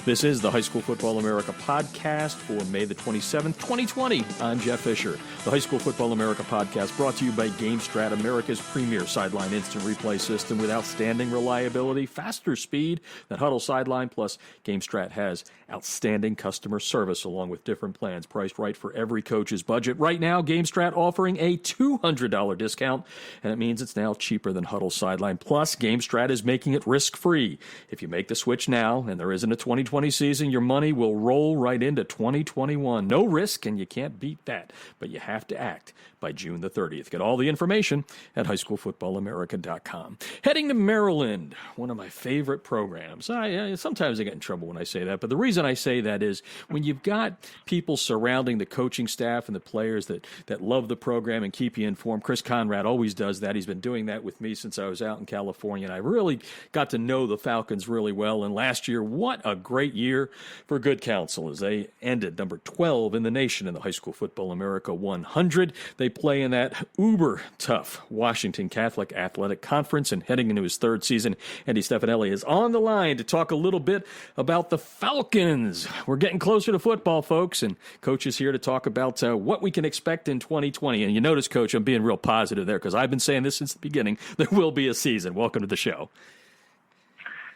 This is the High School Football America podcast for May the 27th, 2020. I'm Jeff Fisher. The High School Football America podcast brought to you by GameStrat, America's premier sideline instant replay system with outstanding reliability, faster speed than Huddle Sideline, plus GameStrat has outstanding customer service along with different plans priced right for every coach's budget. Right now, GameStrat offering a $200 discount, and it means it's now cheaper than Huddle Sideline. Plus, GameStrat is making it risk-free. If you make the switch now and there isn't a 2020 season, your money will roll right into 2021. No risk, and you can't beat that. But you have to act by June the 30th. Get all the information at highschoolfootballamerica.com. Heading to Maryland, one of my favorite programs. Sometimes I get in trouble when I say that, but the reason I say that is when you've got people surrounding the coaching staff and the players that love the program and keep you informed. Chris Conrad always does that. He's been doing that with me since I was out in California, and I really got to know the Falcons really well. And last year, what a great year for Good Counsel as they ended number 12 in the nation in the High School Football America 100. They play in that uber-tough Washington Catholic Athletic Conference, and heading into his third season, Andy Stefanelli is on the line to talk a little bit about the Falcons. We're getting closer to football, folks, and Coach is here to talk about what we can expect in 2020. And you notice, Coach, I'm being real positive there because I've been saying this since the beginning. There will be a season. Welcome to the show.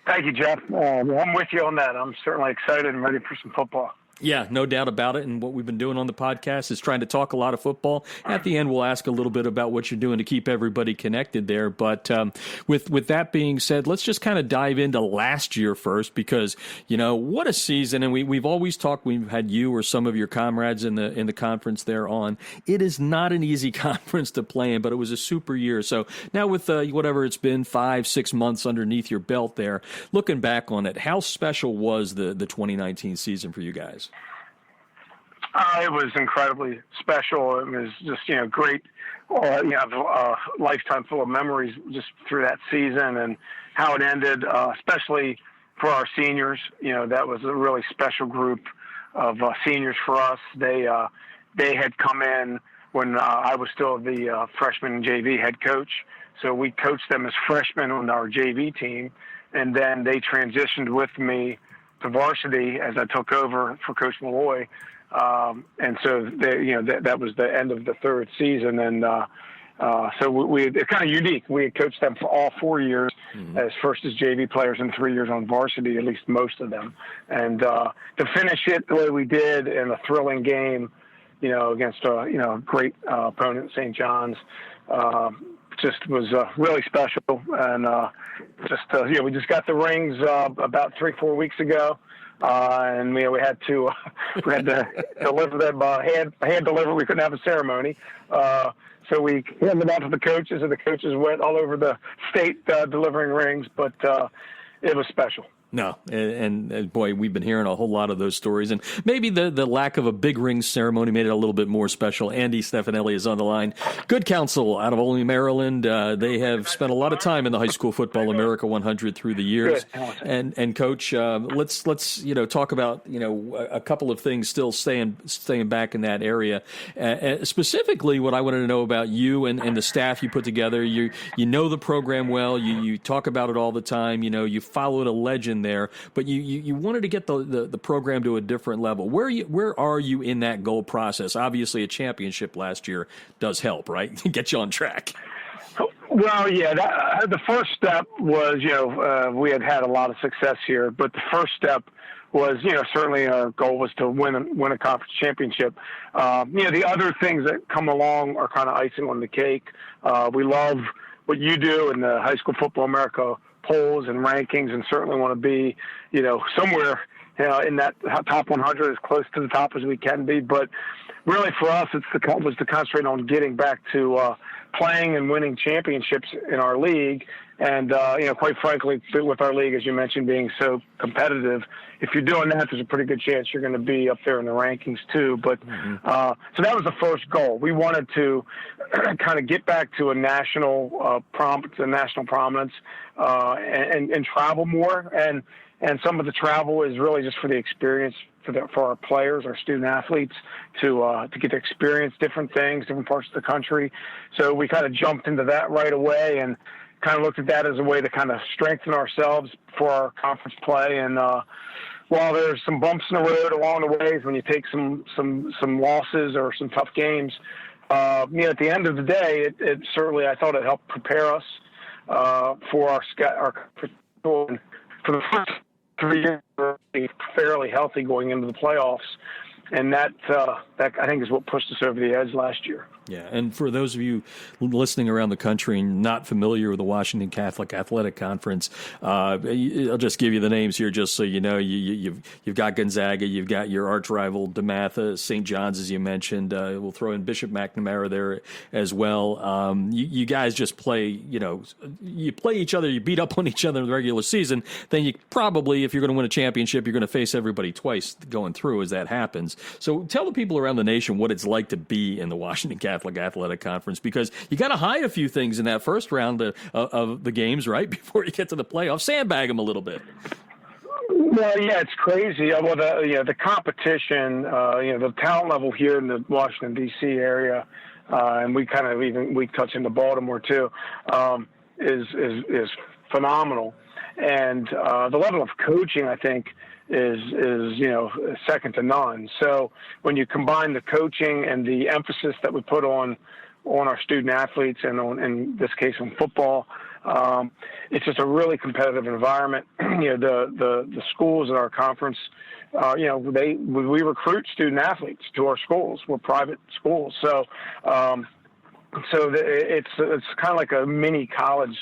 Thank you, Jeff. I'm with you on that. I'm certainly excited and ready for some football. Yeah, no doubt about it. And what we've been doing on the podcast is trying to talk a lot of football. At the end, we'll ask a little bit about what you're doing to keep everybody connected there. But with that being said, let's just kind of dive into last year first because, you know, what a season. And we've always talked, we've had you or some of your comrades in the conference there on. It is not an easy conference to play in, but it was a super year. So now with whatever it's been, 5-6 months underneath your belt there, looking back on it, how special was the 2019 season for you guys? It was incredibly special. It was just, great, a lifetime full of memories just through that season and how it ended, especially for our seniors. That was a really special group of seniors for us. They had come in when I was still the freshman JV head coach. So we coached them as freshmen on our JV team, and then they transitioned with me to varsity as I took over for Coach Malloy. And so that was the end of the third season. And so it's kind of unique. We had coached them for all 4 years as first as JV players and 3 years on varsity, at least most of them. And to finish it the way we did in a thrilling game, against a great opponent, St. John's, just was really special. And we just got the rings about 3-4 weeks ago. And we had to deliver them hand deliver. We couldn't have a ceremony, so we handed them out to the coaches, and the coaches went all over the state delivering rings. But it was special. No, and boy, we've been hearing a whole lot of those stories, and maybe the lack of a big ring ceremony made it a little bit more special. Andy Stefanelli is on the line. Good Counsel out of Olney, Maryland. They have spent a lot of time in the High School Football America 100 through the years. And Coach, let's talk about a couple of things still staying back in that area. Specifically, what I wanted to know about you and the staff you put together. You know the program well. You talk about it all the time. You followed a legend there, but you wanted to get the program to a different level. Where are you in that goal process? Obviously, a championship last year does help, right? Get you on track. Well, yeah. The first step was, we had a lot of success here, but the first step was, certainly our goal was to win a conference championship. The other things that come along are kind of icing on the cake. We love what you do in the High School Football America polls and rankings, and certainly want to be, somewhere, in that top 100, as close to the top as we can be. But really, for us, was to concentrate on getting back to playing and winning championships in our league. And quite frankly, with our league, as you mentioned, being so competitive, if you're doing that, there's a pretty good chance you're going to be up there in the rankings too. But so that was the first goal. We wanted to kind of get back to a national prominence and travel more. And some of the travel is really just for the experience for our players, our student athletes, to get to experience different things, different parts of the country. So we kind of jumped into that right away and kind of looked at that as a way to kind of strengthen ourselves for our conference play. And while there's some bumps in the road along the way when you take some losses or some tough games, at the end of the day, it certainly, I thought it helped prepare us for our for the first 3 years, we were fairly healthy going into the playoffs. And that I think is what pushed us over the edge last year. Yeah, and for those of you listening around the country and not familiar with the Washington Catholic Athletic Conference, I'll just give you the names here just so you know. You've got Gonzaga, you've got your arch rival DeMatha, St. John's, as you mentioned. We'll throw in Bishop McNamara there as well. You guys just play, you play each other, you beat up on each other in the regular season. Then you probably, if you're going to win a championship, you're going to face everybody twice going through as that happens. So tell the people around the nation what it's like to be in the Washington Catholic Athletic Conference, because you got to hide a few things in that first round of the games, right, before you get to the playoffs. Sandbag them a little bit. Well, yeah, it's crazy. Well, the competition, the talent level here in the Washington D.C. area, and we touch into Baltimore too, is phenomenal, and the level of coaching, I think, is second to none. So when you combine the coaching and the emphasis that we put on our student athletes and in this case on football, it's just a really competitive environment. The schools in our conference, we recruit student athletes to our schools. We're private schools, so it's kind of like a mini college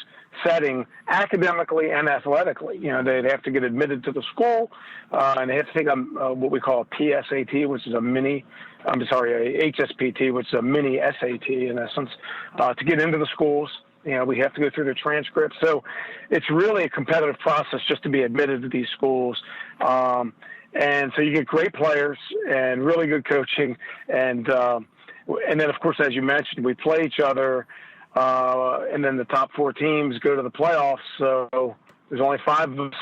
setting, academically and athletically. They have to get admitted to the school, and they have to take what we call a PSAT, which is a HSPT, which is a mini SAT in essence, to get into the schools. We have to go through their transcripts. So it's really a competitive process just to be admitted to these schools. And so you get great players and really good coaching. And then, of course, as you mentioned, we play each other. And then the top 4 teams go to the playoffs. So there's only 5 of us.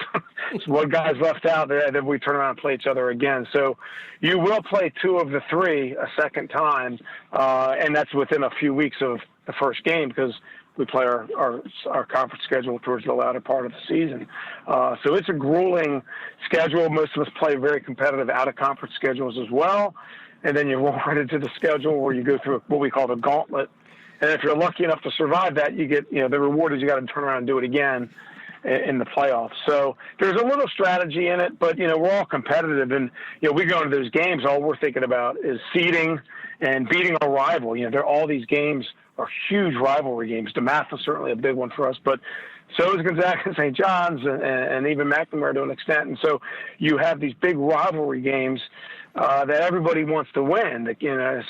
So one guy's left out there, and then we turn around and play each other again. So you will play 2 of the 3 a second time, and that's within a few weeks of the first game because we play our conference schedule towards the latter part of the season. So it's a grueling schedule. Most of us play very competitive out-of-conference schedules as well. And then you roll right into the schedule where you go through what we call the gauntlet. And if you're lucky enough to survive that, you get, the reward is you got to turn around and do it again in the playoffs. So there's a little strategy in it, but, we're all competitive. And, we go into those games, all we're thinking about is seeding and beating our rival. All these games are huge rivalry games. DeMatha is certainly a big one for us, but so is Gonzaga and St. John's and even McNamara to an extent. And so you have these big rivalry games that everybody wants to win,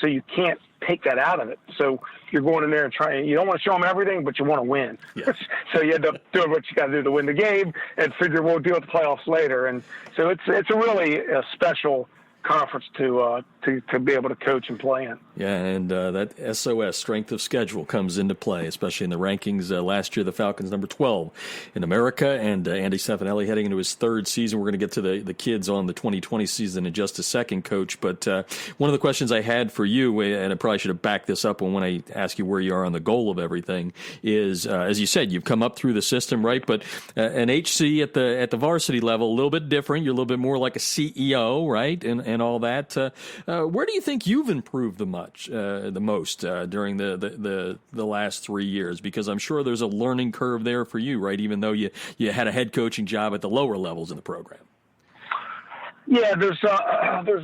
so you can't take that out of it. So you're going in there and you don't want to show them everything, but you want to win. Yes. So you end up doing what you got to do to win the game and figure we'll deal with the playoffs later. And so it's a really special conference to be able to coach and play in. Yeah, and that SOS, strength of schedule, comes into play, especially in the rankings. Last year, the Falcons number 12 in America, and Andy Stefanelli heading into his 3rd season. We're going to get to the kids on the 2020 season in just a second, Coach. But one of the questions I had for you, and I probably should have backed this up when I ask you where you are on the goal of everything, is, as you said, you've come up through the system, right? But an HC at the varsity level, a little bit different. You're a little bit more like a CEO, right? And all that. Where do you think you've improved the most during the last 3 years? Because I'm sure there's a learning curve there for you, right? Even though you had a head coaching job at the lower levels in the program. Yeah, there's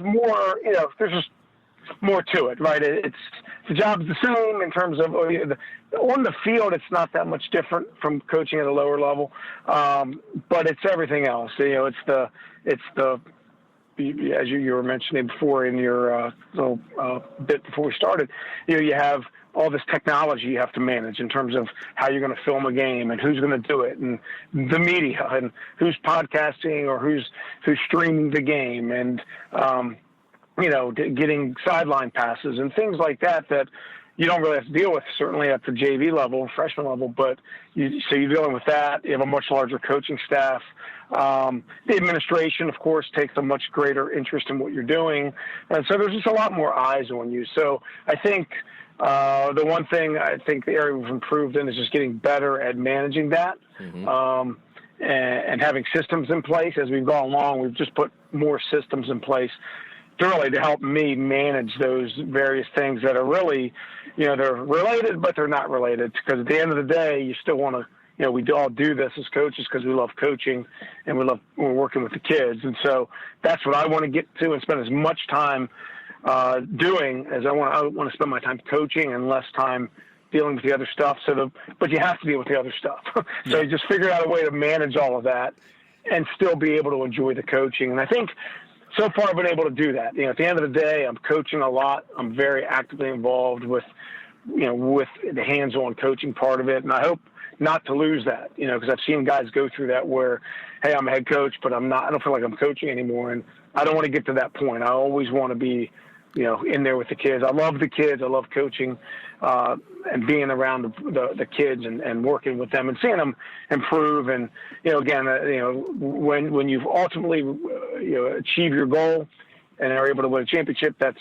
more. There's just more to it, right? The job's the same in terms of on the field. It's not that much different from coaching at a lower level, but it's everything else. It's the as you were mentioning before in your little bit before we started, you have all this technology you have to manage in terms of how you're going to film a game and who's going to do it and the media and who's podcasting or who's streaming the game and, getting sideline passes and things like that you don't really have to deal with, certainly at the JV level, freshman level, but so you're dealing with that. You have a much larger coaching staff. The administration, of course, takes a much greater interest in what you're doing. And so there's just a lot more eyes on you. So I think the one thing I think the area we've improved in is just getting better at managing that. Mm-hmm. and having systems in place as we've gone along. We've just put more systems in place thoroughly to help me manage those various things that are really, they're related, but they're not related, because at the end of the day, you still want to, we all do this as coaches because we love coaching and we're working with the kids. And so that's what I want to get to and spend as much time doing as I want to spend my time coaching and less time dealing with the other stuff. But you have to deal with the other stuff. So you just figure out a way to manage all of that and still be able to enjoy the coaching. And I think so far I've been able to do that. At the end of the day, I'm coaching a lot. I'm very actively involved with the hands-on coaching part of it. And I hope not to lose that, because I've seen guys go through that where, hey, I'm a head coach, but I don't feel like I'm coaching anymore. And I don't want to get to that point. I always want to be, in there with the kids. I love the kids. I love coaching and being around the kids and working with them and seeing them improve. And, again, when you've ultimately, achieve your goal and are able to win a championship, that's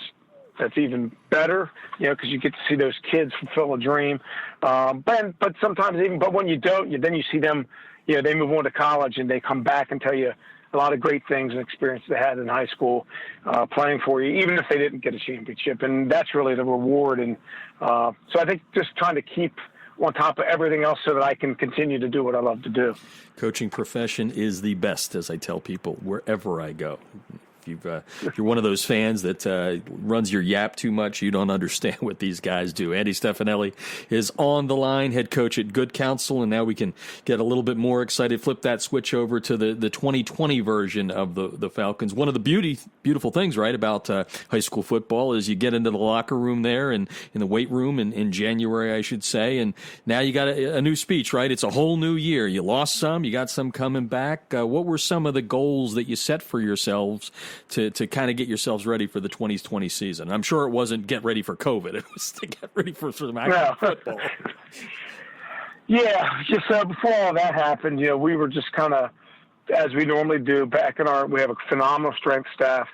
even better, because you get to see those kids fulfill a dream. But sometimes but when you don't, then you see them, they move on to college and they come back and tell you a lot of great things and experience they had in high school playing for you, even if they didn't get a championship. And that's really the reward. And so I think just trying to keep on top of everything else so that I can continue to do what I love to do. Coaching profession is the best, as I tell people, wherever I go. If you're one of those fans that runs your yap too much, you don't understand what these guys do. Andy Stefanelli is on the line, head coach at Good Counsel, and now we can get a little bit more excited, flip that switch over to the 2020 version of the Falcons. One of the beautiful things, right, about high school football is you get into the locker room there and in the weight room in January, I should say, and now you got a new speech, right? It's a whole new year. You lost some, you got some coming back. What were some of the goals that you set for yourselves to kind of get yourselves ready for the 2020 season? I'm sure it wasn't get ready for COVID. It was to get ready for some actual football. Yeah, just before all that happened, we were just kind of, as we normally do, we have a phenomenal strength staff.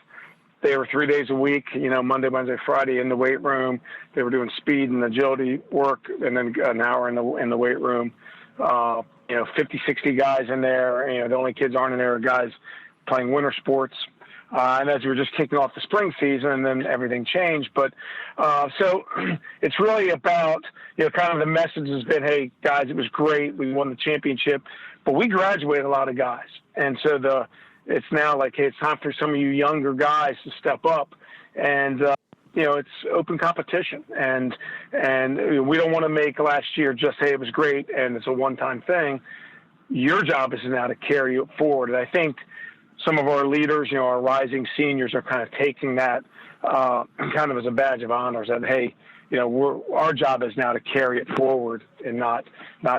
They were 3 days a week, Monday, Wednesday, Friday in the weight room. They were doing speed and agility work and then an hour in the weight room. 50, 60 guys in there. The only kids aren't in there are guys playing winter sports. And as we were just kicking off the spring season, and then everything changed. But so it's really about, kind of the message has been, hey, guys, it was great. We won the championship. But we graduated a lot of guys. And so it's now like, hey, it's time for some of you younger guys to step up. And, it's open competition. And we don't want to make last year just, hey, it was great and it's a one-time thing. Your job is now to carry it forward. And I think some of our leaders, our rising seniors are kind of taking that kind of as a badge of honor, that, hey, our job is now to carry it forward and not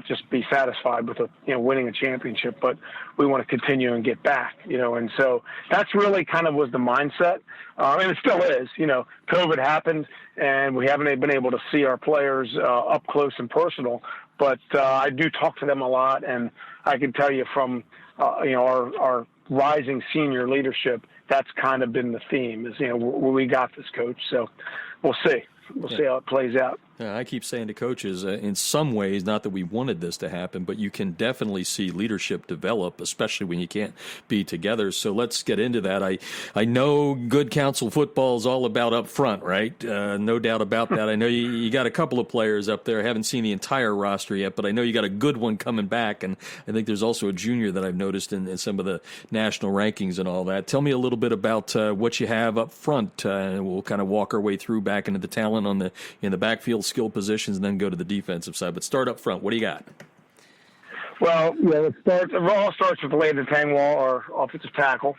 just be satisfied with winning a championship, but we want to continue and get back, and so that's really kind of was the mindset. And it still is, COVID happened and we haven't been able to see our players up close and personal, but I do talk to them a lot, and I can tell you from, our rising senior leadership, that's kind of been the theme is, we got this, coach. So we'll see. We'll see how it plays out. I keep saying to coaches, in some ways, not that we wanted this to happen, but you can definitely see leadership develop, especially when you can't be together. So let's get into that. I know Good Counsel football is all about up front, right? No doubt about that. I know you got a couple of players up there. I haven't seen the entire roster yet, but I know you got a good one coming back. And I think there's also a junior that I've noticed in some of the national rankings and all that. Tell me a little bit about what you have up front. And we'll kind of walk our way through back into the talent in the backfield skill positions and then go to the defensive side. But start up front. What do you got? Well, it all starts with Landon Tangwall, our offensive tackle,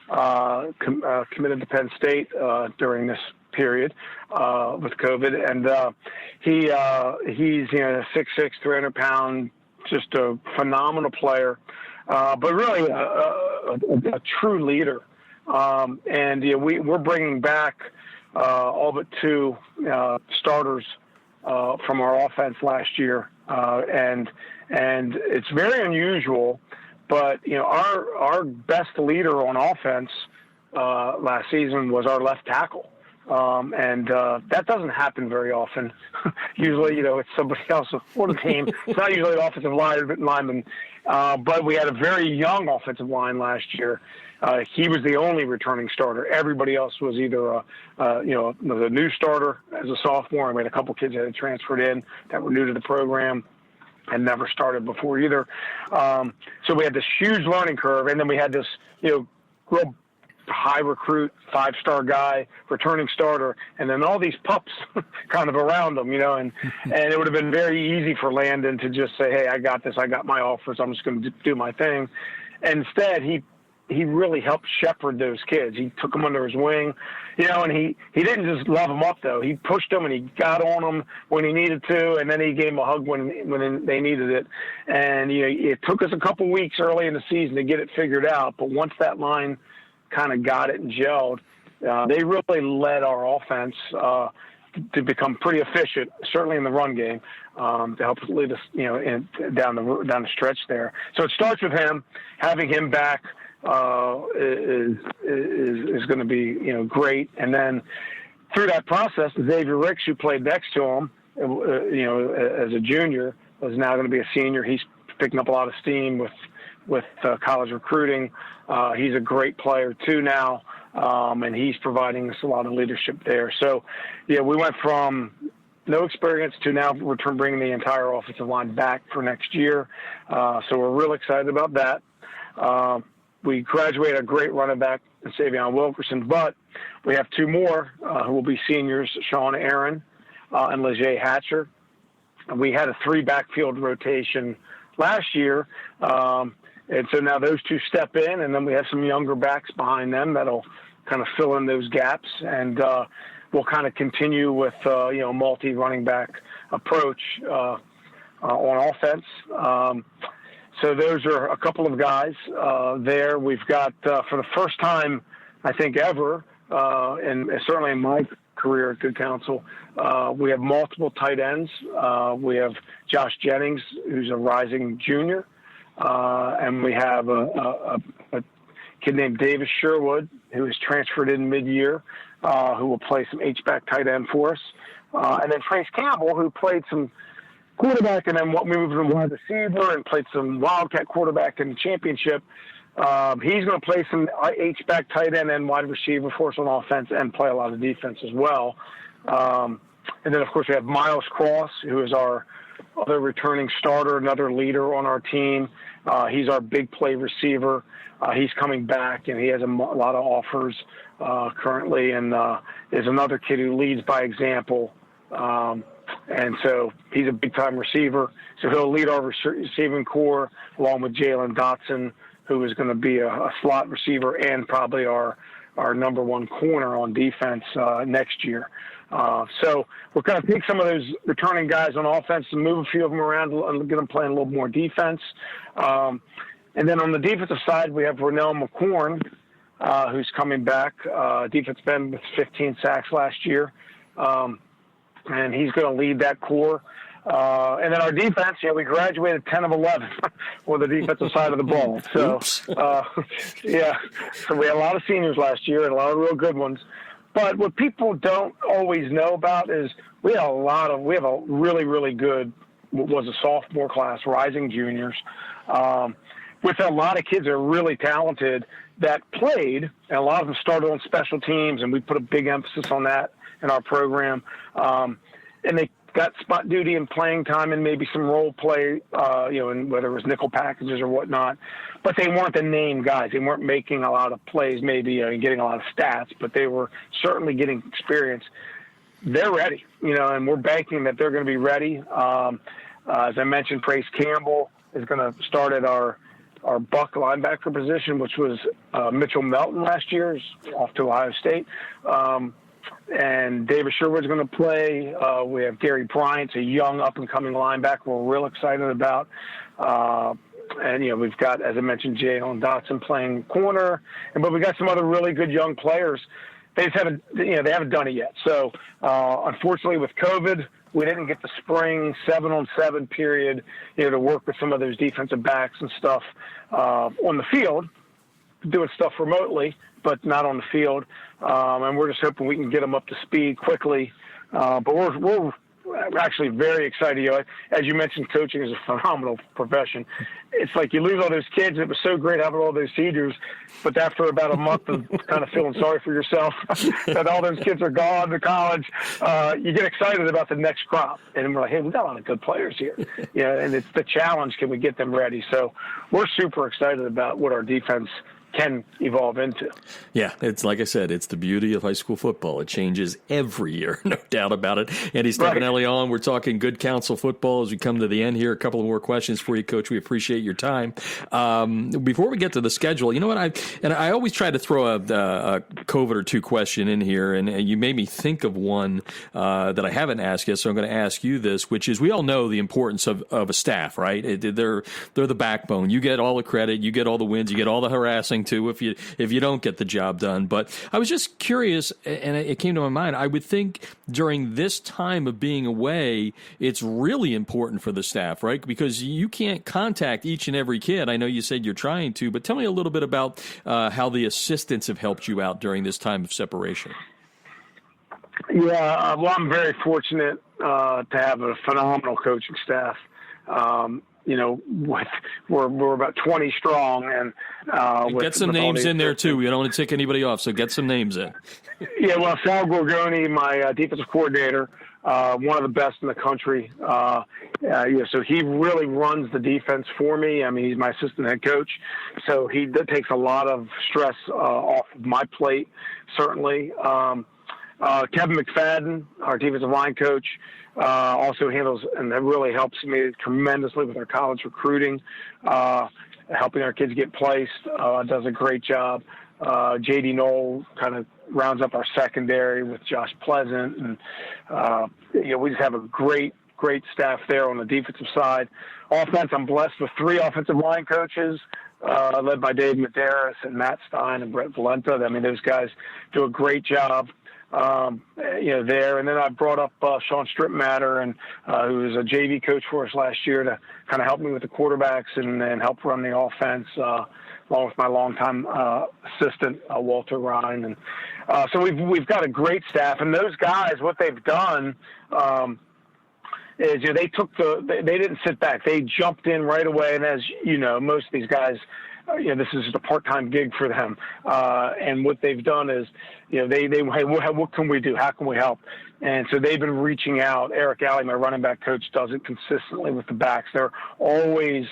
committed to Penn State during this period with COVID. And he's 6'6", 300-pound, just a phenomenal player, but really a true leader. We're bringing back all but two starters from our offense last year, and it's very unusual. But our best leader on offense last season was our left tackle, And that doesn't happen very often. Usually, it's somebody else on the team. It's not usually an offensive lineman. But we had a very young offensive line last year. He was the only returning starter. Everybody else was either, the new starter as a sophomore. And we had a couple kids that had transferred in that were new to the program and never started before either. So we had this huge learning curve. And then we had this, real high recruit, 5-star guy, returning starter, and then all these pups kind of around him, and it would have been very easy for Landon to just say, hey, I got this. I got my offers. I'm just going to do my thing. And instead, he really helped shepherd those kids. He took them under his wing, and he didn't just love them up, though. He pushed them and he got on them when he needed to, and then he gave them a hug when they needed it. And, it took us a couple weeks early in the season to get it figured out, but once that line kind of got it and gelled, they really led our offense to become pretty efficient, certainly in the run game, to help lead us, down the stretch there. So it starts with him. Having him back is going to be great. And then through that process, Xavier Ricks, who played next to him, as a junior, is now going to be a senior. He's picking up a lot of steam with college recruiting. He's a great player too now, and he's providing us a lot of leadership there. So, we went from no experience to now bringing the entire offensive line back for next year. So we're real excited about that. We graduated a great running back in Savion Wilkerson, but we have two more who will be seniors, Sean Aaron and Leger Hatcher. We had a 3 backfield rotation last year. And so now those two step in, and then we have some younger backs behind them that'll kind of fill in those gaps. And we'll kind of continue with, multi-running back approach on offense. So those are a couple of guys there. We've got, for the first time, I think ever, and certainly in my career at Good Counsel, we have multiple tight ends. We have Josh Jennings, who's a rising junior. And we have a kid named Davis Sherwood, who is transferred in mid-year, who will play some H-back tight end for us. And then Trace Campbell, who played some quarterback and then moved to wide receiver and played some Wildcat quarterback in the championship. He's going to play some H-back tight end and wide receiver for us on offense and play a lot of defense as well. And then, of course, we have Miles Cross, who is our other returning starter, another leader on our team. He's our big play receiver. He's coming back, and he has a lot of offers currently, and is another kid who leads by example. And so he's a big-time receiver. So he'll lead our receiving core along with Jalen Dotson, who is going to be a slot receiver and probably our number one corner on defense next year. So we're going to take some of those returning guys on offense and move a few of them around and get them playing a little more defense. And then on the defensive side, we have Ronell McCorn, who's coming back, defensive end with 15 sacks last year. And he's going to lead that core. And then our defense, we graduated 10 of 11 on the defensive side of the ball. So, so we had a lot of seniors last year and a lot of real good ones. But what people don't always know about is we have a really, really good, what was a sophomore class, rising juniors, with a lot of kids that are really talented that played, and a lot of them started on special teams, and we put a big emphasis on that in our program. And they got spot duty and playing time and maybe some role play, and whether it was nickel packages or whatnot. But they weren't the name guys. They weren't making a lot of plays, maybe and getting a lot of stats, but they were certainly getting experience. They're ready, and we're banking that they're going to be ready. As I mentioned, Trace Campbell is going to start at our buck linebacker position, which was Mitchell Melton last year, off to Ohio State. And David Sherwood's going to play. We have Gary Bryant, a young up-and-coming linebacker we're real excited about. And, we've got, as I mentioned, Jalen Dotson playing corner. But we got some other really good young players. They just haven't, they haven't done it yet. So, unfortunately, with COVID, we didn't get the spring 7-on-7 period, to work with some of those defensive backs and stuff on the field. doing stuff remotely, but not on the field. And we're just hoping we can get them up to speed quickly. But we're actually very excited. As you mentioned, coaching is a phenomenal profession. It's like you lose all those kids. It was so great having all those seniors, but after about a month of kind of feeling sorry for yourself that all those kids are gone to college, you get excited about the next crop. And we're like, hey, we got a lot of good players here. And it's the challenge, can we get them ready? So we're super excited about what our defense can evolve into. Yeah, it's like I said, it's the beauty of high school football. It changes every year, no doubt about it. Andy Stefanelli on. We're talking Good Counsel football as we come to the end here. A couple of more questions for you, Coach. We appreciate your time. Before we get to the schedule, you know what? I always try to throw a COVID or two question in here, and you made me think of one that I haven't asked yet, so I'm going to ask you this, which is we all know the importance of a staff, right? They're the backbone. You get all the credit, you get all the wins, you get all the harassing too if you don't get the job done. But I was just curious, and it came to my mind, I would think during this time of being away, it's really important for the staff, right? Because you can't contact each and every kid. I know you said you're trying to, but tell me a little bit about how the assistants have helped you out during this time of separation. Yeah, well, I'm very fortunate to have a phenomenal coaching staff. We're about 20 strong, and get some names in there too. We don't want to take anybody off, so get some names in. Yeah, well, Sal Gorgoni, my defensive coordinator, one of the best in the country. So he really runs the defense for me. I mean, he's my assistant head coach, so he takes a lot of stress off of my plate, certainly. Kevin McFadden, our defensive line coach, also handles and that really helps me tremendously with our college recruiting, helping our kids get placed. Does a great job. J.D. Knoll kind of rounds up our secondary with Josh Pleasant, and we just have a great staff there on the defensive side. Offense, I'm blessed with 3 offensive line coaches, led by Dave Medeiros and Matt Stein and Brett Valenta. I mean, those guys do a great job. There. And then I brought up Sean Stripmatter, and who was a JV coach for us last year, to kind of help me with the quarterbacks and help run the offense, along with my longtime assistant, Walter Ryan. And so we've got a great staff. And those guys, what they've done is they didn't sit back. They jumped in right away. And as you know, most of these guys, this is just a part-time gig for them. And what they've done is, hey, what can we do? How can we help? And so they've been reaching out. Eric Alley, my running back coach, does it consistently with the backs. They're always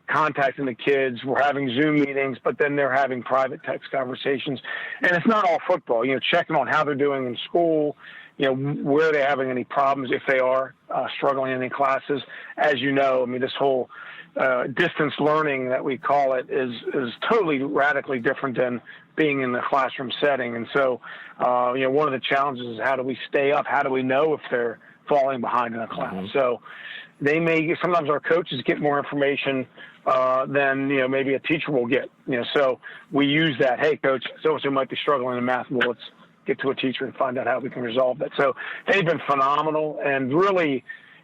contacting the kids. We're having Zoom meetings, but then they're having private text conversations. And it's not all football, checking on how they're doing in school, where they're having any problems, if they are struggling in any classes. As you know, I mean, this whole distance learning that we call it is totally radically different than being in the classroom setting. And so, one of the challenges is how do we stay up? How do we know if they're falling behind in a class? Mm-hmm. So sometimes our coaches get more information than, maybe a teacher will get, so we use that. Hey, coach, so-and-so might be struggling in math. Well, let's get to a teacher and find out how we can resolve that. So they've been phenomenal and really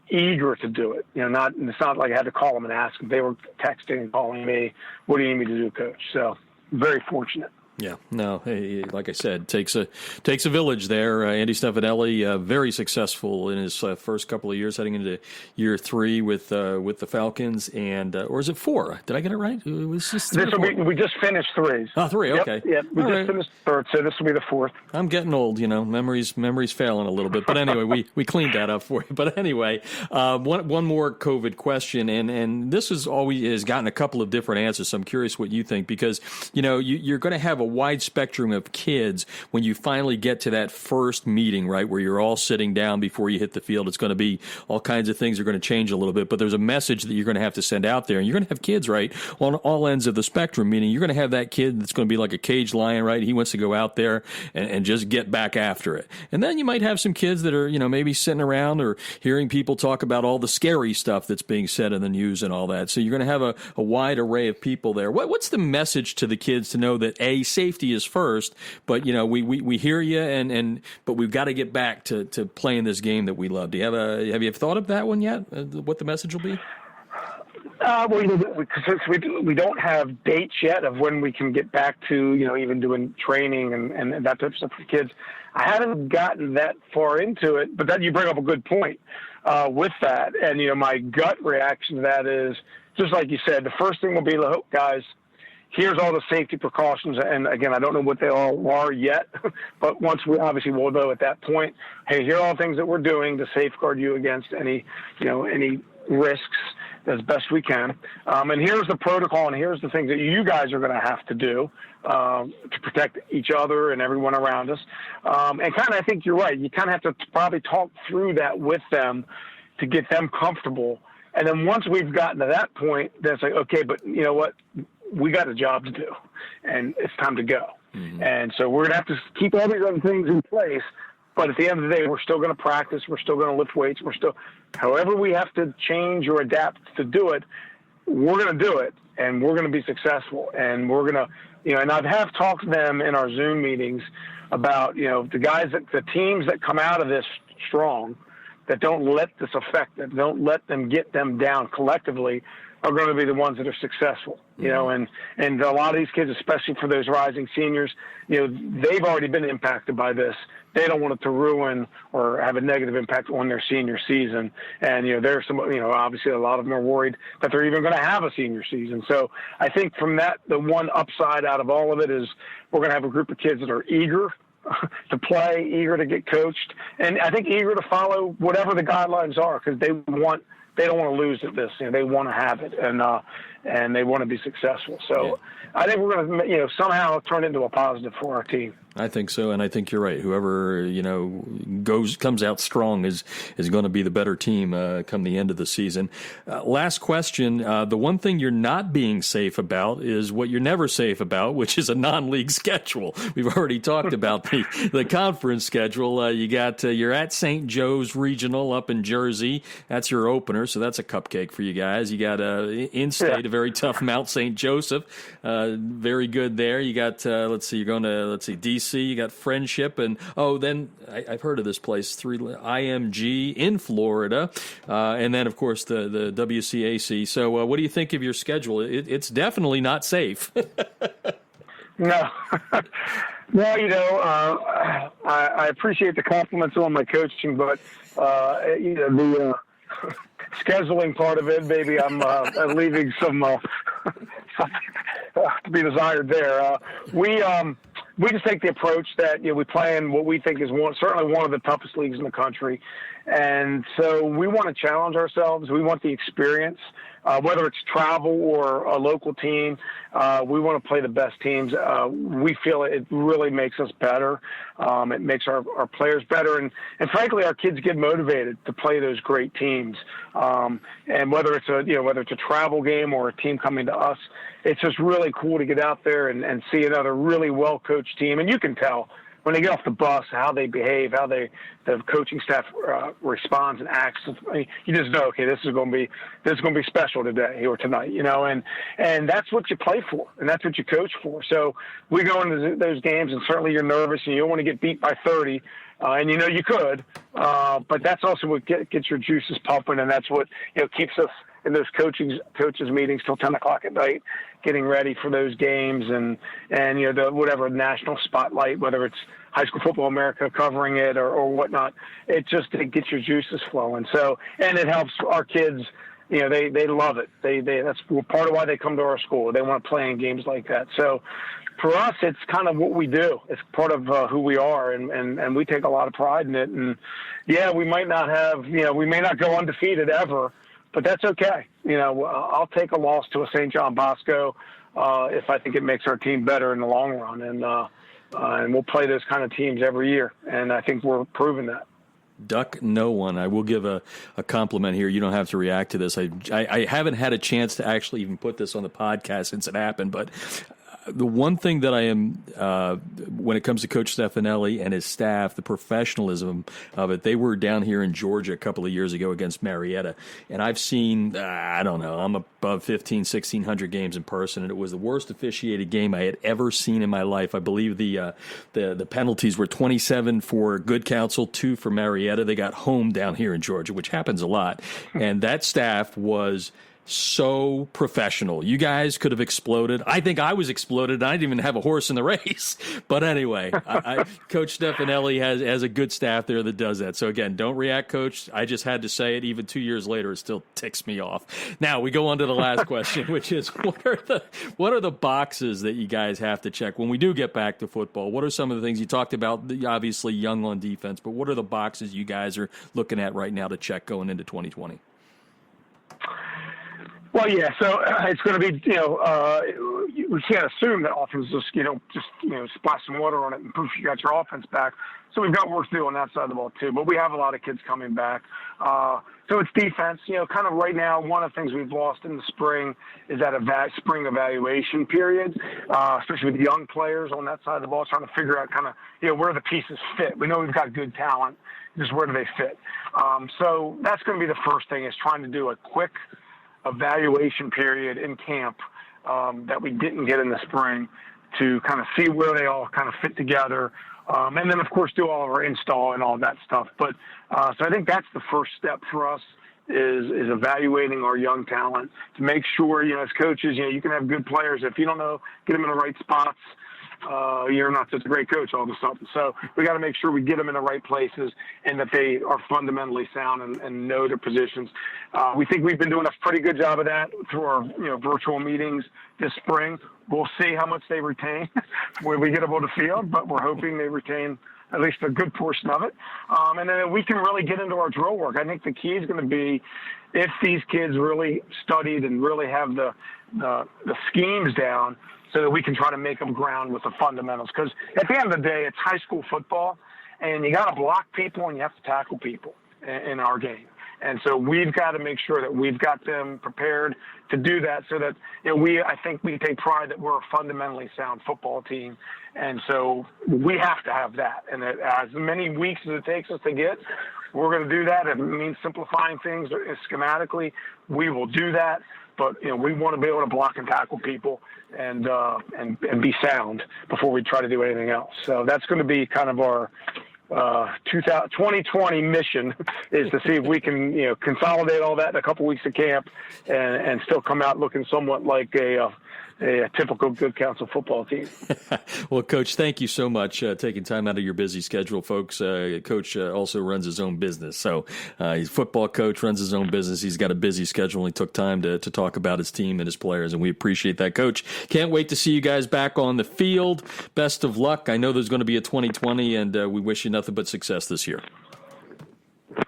eager to do it. It's not like I had to call them and ask them. They were texting and calling me, what do you need me to do, coach? So very fortunate. Yeah, no, hey, like I said, takes a village there. Andy Stefanelli, very successful in his first couple of years, heading into year 3 with the Falcons, and or is it 4? Did I get it right? It was just 3. We just finished 3. Oh, 3. Okay. Yep. We just finished 3rd, so this will be the 4th. I'm getting old, memories failing a little bit, but anyway, we cleaned that up for you. But anyway, one more COVID question, and this has gotten a couple of different answers. So I'm curious what you think, because you're going to have a wide spectrum of kids when you finally get to that first meeting, right, where you're all sitting down before you hit the field. It's going to be all kinds of things are going to change a little bit, but there's a message that you're going to have to send out there, and you're going to have kids, right, on all ends of the spectrum, meaning you're going to have that kid that's going to be like a caged lion, right? He wants to go out there and just get back after it. And then you might have some kids that are, maybe sitting around or hearing people talk about all the scary stuff that's being said in the news and all that. So you're going to have a wide array of people there. What's the message to the kids to know that, safety is first, but we hear you, but we've got to get back to playing this game that we love. Have you thought of that one yet? What the message will be? Well, since we don't have dates yet of when we can get back to, even doing training and that type of stuff for kids, I haven't gotten that far into it. But you bring up a good point with that. And, my gut reaction to that is, just like you said, the first thing will be, look, guys, here's all the safety precautions. And, again, I don't know what they all are yet. But once we'll know at that point, hey, here are all the things that we're doing to safeguard you against any risks as best we can. And here's the protocol, and here's the things that you guys are going to have to do to protect each other and everyone around us. And kind of, I think you're right. You kind of have to probably talk through that with them to get them comfortable. And then once we've gotten to that point, then it's like, okay, but you know what? We got a job to do, and it's time to go. Mm-hmm. And so we're going to have to keep all these other things in place. But at the end of the day, we're still going to practice. We're still going to lift weights. However we have to change or adapt to do it, we're going to do it, and we're going to be successful. And we're going to, and I have talked to them in our Zoom meetings about, the teams that come out of this strong, that don't let this affect them, don't let them get them down collectively, are going to be the ones that are successful, and a lot of these kids, especially for those rising seniors, they've already been impacted by this. They don't want it to ruin or have a negative impact on their senior season. And, there's some, obviously a lot of them are worried that they're even going to have a senior season. So I think from that, the one upside out of all of it is we're going to have a group of kids that are eager to play, eager to get coached, and I think eager to follow whatever the guidelines are, because they don't want to lose at this. They want to have it, and they want to be successful. So I think we're going to, somehow turn into a positive for our team. I think so, and I think you're right. Whoever comes out strong is going to be the better team come the end of the season. Last question: the one thing you're not being safe about is what you're never safe about, which is a non-league schedule. We've already talked about the conference schedule. You're at St. Joe's Regional up in Jersey. That's your opener, so that's a cupcake for you guys. You got in-state, a very tough Mount St. Joseph, very good there. You got you're going to DC. You got Friendship, and then I've heard of this place, IMG in Florida, and then of course the WCAC. So what do you think of your schedule? It's definitely not safe. No. Well, I appreciate the compliments on my coaching, but the scheduling part of it, maybe I'm leaving some to be desired there. We just take the approach that we play in what we think is certainly one of the toughest leagues in the country, and so we want to challenge ourselves. We want the experience, whether it's travel or a local team. We want to play the best teams. We feel it really makes us better. It makes our players better, and frankly, our kids get motivated to play those great teams. And whether it's a travel game or a team coming to us, it's just really cool to get out there and see another really well-coached team. And you can tell when they get off the bus how they behave, how the coaching staff responds and acts. I mean, you just know, okay, this is going to be special today or tonight, and that's what you play for, and that's what you coach for. So we go into those games, and certainly you're nervous, and you don't want to get beat by 30. And you could, but that's also what gets your juices pumping, and that's what keeps us in those coaches meetings till 10 o'clock at night, getting ready for those games, and the whatever national spotlight, whether it's High School Football America covering it or whatnot. It gets your juices flowing. So, and it helps our kids. They love it. That's part of why they come to our school. They want to play in games like that. So for us, it's kind of what we do. It's part of who we are, and we take a lot of pride in it. And we might not have, we may not go undefeated ever, but that's okay. I'll take a loss to a St. John Bosco if I think it makes our team better in the long run. And we'll play those kind of teams every year, and I think we're proving that. Duck no one. I will give a compliment here. You don't have to react to this. I haven't had a chance to actually even put this on the podcast since it happened, but the one thing that I am, when it comes to Coach Stefanelli and his staff, the professionalism of it, they were down here in Georgia a couple of years ago against Marietta, and I've seen, I'm above 1,600 games in person, and it was the worst officiated game I had ever seen in my life. I believe the penalties were 27 for Good Counsel, 2 for Marietta. They got home down here in Georgia, which happens a lot, and that staff was so professional. You guys could have exploded. I think I was exploded. I didn't even have a horse in the race. But anyway, Coach Stefanelli has a good staff there that does that. So again, don't react, Coach. I just had to say it. Even 2 years later, it still ticks me off. Now we go on to the last question, which is what are the boxes that you guys have to check when we do get back to football? What are some of the things you talked about? Obviously, young on defense, but what are the boxes you guys are looking at right now to check going into 2020? Well, yeah, so it's going to be, we can't assume that offense just splash some water on it and poof, you got your offense back. So we've got work to do on that side of the ball too. But we have a lot of kids coming back. So it's defense. Kind of right now, one of the things we've lost in the spring is that spring evaluation period, especially with young players on that side of the ball, trying to figure out kind of, where the pieces fit. We know we've got good talent. Just where do they fit? So that's going to be the first thing, is trying to do a quick evaluation period in camp that we didn't get in the spring, to kind of see where they all kind of fit together. And then, of course, do all of our install and all that stuff. But so I think that's the first step for us, is evaluating our young talent to make sure, as coaches, you can have good players. If you don't know, get them in the right spots, you're not such a great coach all of a sudden. So we got to make sure we get them in the right places and that they are fundamentally sound and know their positions. We think we've been doing a pretty good job of that through our virtual meetings this spring. We'll see how much they retain when we get them on the field, but we're hoping they retain at least a good portion of it. And then we can really get into our drill work. I think the key is going to be, if these kids really studied and really have the schemes down, so that we can try to make them ground with the fundamentals. Because at the end of the day, it's high school football, and you got to block people and you have to tackle people in our game. And so we've got to make sure that we've got them prepared to do that, so that I think we take pride that we're a fundamentally sound football team. And so we have to have that. And as many weeks as it takes us to get, we're going to do that. If it means simplifying things schematically, we will do that. But we want to be able to block and tackle people and be sound before we try to do anything else. So that's going to be kind of our 2020 mission, is to see if we can consolidate all that in a couple weeks of camp and still come out looking somewhat like a typical Good Counsel football team. Well, Coach, thank you so much taking time out of your busy schedule, folks. Coach also runs his own business. So he's a football coach, runs his own business. He's got a busy schedule, and he took time to talk about his team and his players, and we appreciate that, Coach. Can't wait to see you guys back on the field. Best of luck. I know there's going to be a 2020, and we wish you nothing but success this year.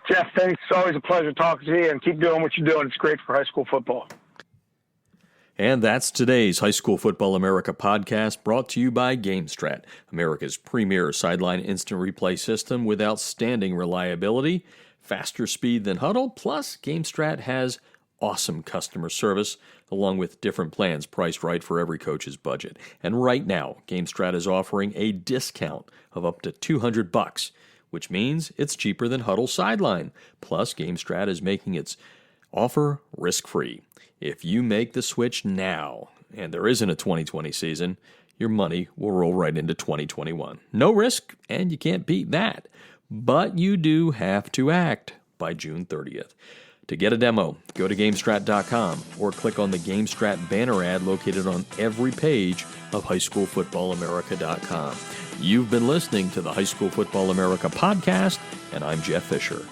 Jeff, thanks. It's always a pleasure talking to you, and keep doing what you're doing. It's great for high school football. And that's today's High School Football America podcast, brought to you by GameStrat, America's premier sideline instant replay system with outstanding reliability, faster speed than Huddle, plus GameStrat has awesome customer service, along with different plans priced right for every coach's budget. And right now, GameStrat is offering a discount of up to $200, which means it's cheaper than Huddle Sideline. Plus, GameStrat is making its offer risk-free. If you make the switch now, and there isn't a 2020 season, your money will roll right into 2021. No risk, and you can't beat that. But you do have to act by June 30th. To get a demo, go to GameStrat.com or click on the GameStrat banner ad located on every page of HighSchoolFootballAmerica.com. You've been listening to the High School Football America podcast, and I'm Jeff Fisher.